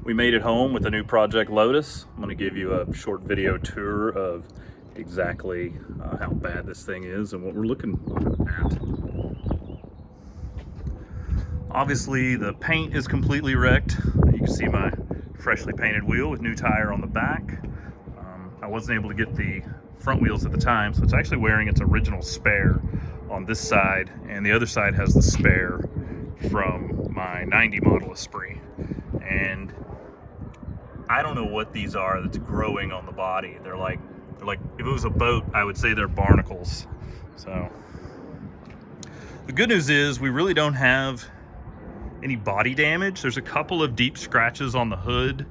We made it home with the new project Lotus. I'm going to give you a short video tour of exactly how bad this thing is and what we're looking at. Obviously the paint is completely wrecked. You can see my freshly painted wheel with new tire on the back. I wasn't able to get the front wheels at the time, so it's actually wearing its original spare on this side, and the other side has the spare from my 90 model Esprit. And I don't know what these are that's growing on the body. They're like if it was a boat, I would say they're barnacles. So the good news is we really don't have any body damage. There's a couple of deep scratches on the hood,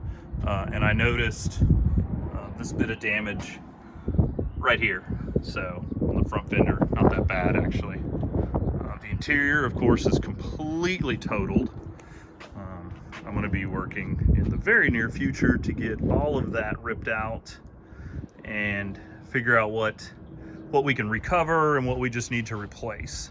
and I noticed this bit of damage right here. So on the front fender, not that bad actually. The interior, of course, is completely totaled. I'm going to be working in the very near future to get all of that ripped out and figure out what we can recover and what we just need to replace.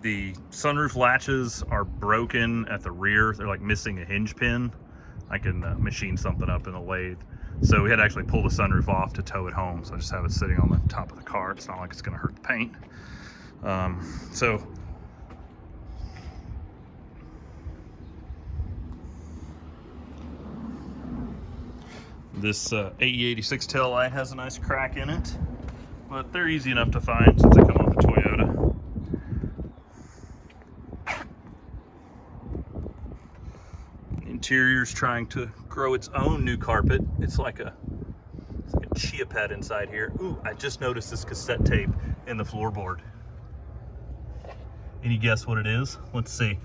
The sunroof latches are broken at the rear. They're like missing a hinge pin. I can machine something up in the lathe. So we had to actually pull the sunroof off to tow it home. So I just have it sitting on the top of the car. It's not like it's gonna hurt the paint. So this AE86 tail light has a nice crack in it, but they're easy enough to find since they come off a Toyota. Interior's trying to grow its own new carpet. It's like a chia pet inside here. Ooh, I just noticed this cassette tape in the floorboard. Any guess what it is? Let's see.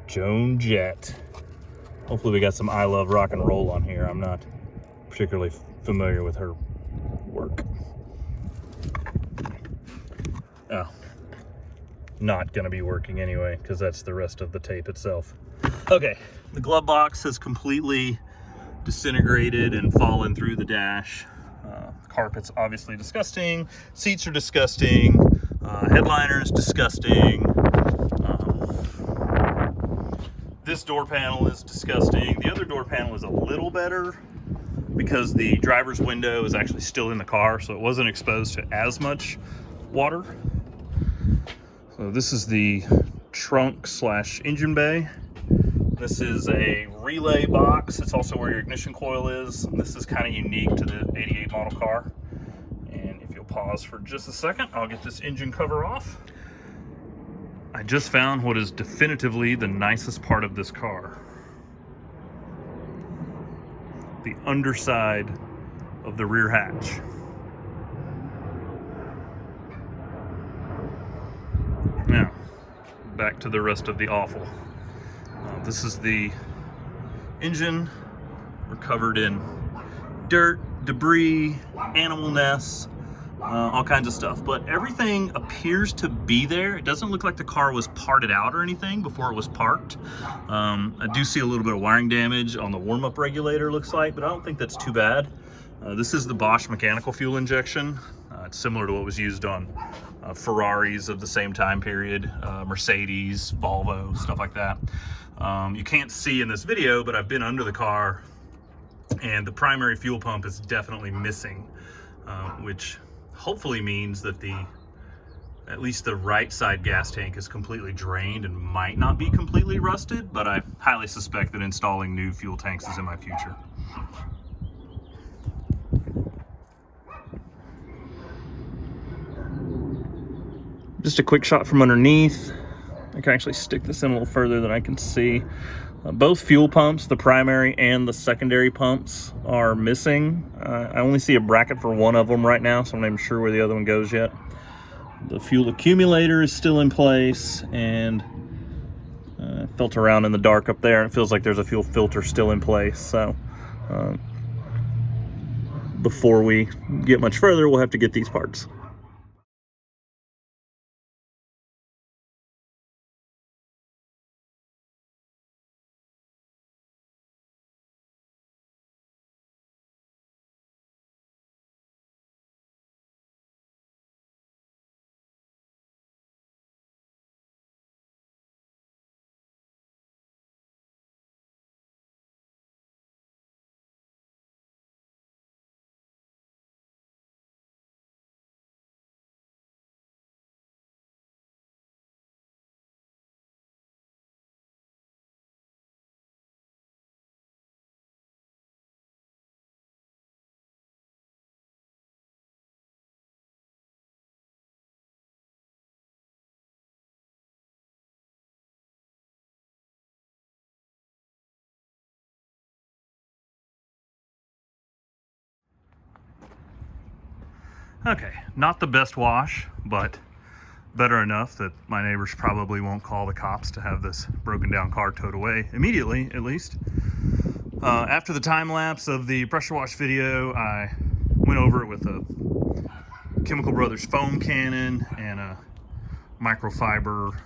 Joan Jett. Hopefully we got some I Love Rock and Roll on here. I'm not particularly familiar with her work. Oh, not gonna be working anyway, because that's the rest of the tape itself. Okay, the glove box has completely disintegrated and fallen through the dash. Carpet's obviously disgusting. Seats are disgusting. Headliner is disgusting. This door panel is disgusting. The other door panel is a little better because the driver's window is actually still in the car, so it wasn't exposed to as much water. So this is the trunk / engine bay. This is a relay box. It's also where your ignition coil is. This is kind of unique to the 88 model car. And if you'll pause for just a second, I'll get this engine cover off. I just found what is definitively the nicest part of this car. The underside of the rear hatch. Now, back to the rest of the awful. This is the engine. We're covered in dirt, debris, animal nests, all kinds of stuff. But everything appears to be there. It doesn't look like the car was parted out or anything before it was parked. I do see a little bit of wiring damage on the warm-up regulator, looks like, but I don't think that's too bad. This is the Bosch mechanical fuel injection. It's similar to what was used on Ferraris of the same time period, Mercedes, Volvo, stuff like that. You can't see in this video, but I've been under the car and the primary fuel pump is definitely missing, which hopefully means that at least the right side gas tank is completely drained and might not be completely rusted, but I highly suspect that installing new fuel tanks is in my future. Just a quick shot from underneath. I can actually stick this in a little further than I can see. Both fuel pumps, the primary and the secondary pumps, are missing. I only see a bracket for one of them right now, so I'm not even sure where the other one goes yet. The fuel accumulator is still in place, and I felt around in the dark up there, and it feels like there's a fuel filter still in place. So before we get much further, we'll have to get these parts. Okay, not the best wash, but better enough that my neighbors probably won't call the cops to have this broken down car towed away immediately, at least. After the time lapse of the pressure wash video, I went over it with a Chemical Brothers foam cannon and a microfiber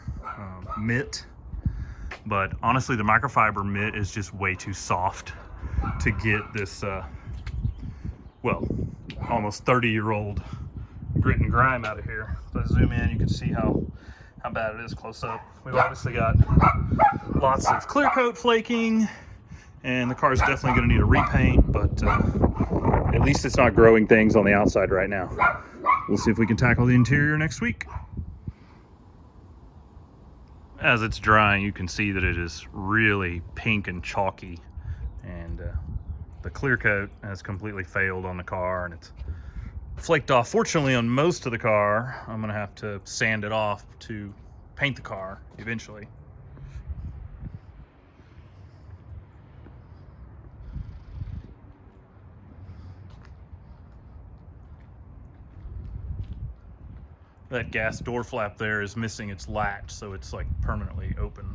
mitt. But honestly, the microfiber mitt is just way too soft to get this, well, almost 30-year-old grit and grime out of here. If I zoom in, you can see how bad it is close up. We've obviously got lots of clear coat flaking, and the car is definitely going to need a repaint, but at least it's not growing things on the outside right now. We'll see if we can tackle the interior next week. As it's drying, you can see that it is really pink and chalky, and the clear coat has completely failed on the car, and it's flaked off. Fortunately, on most of the car, I'm gonna have to sand it off to paint the car eventually. That gas door flap there is missing its latch, so it's like permanently open.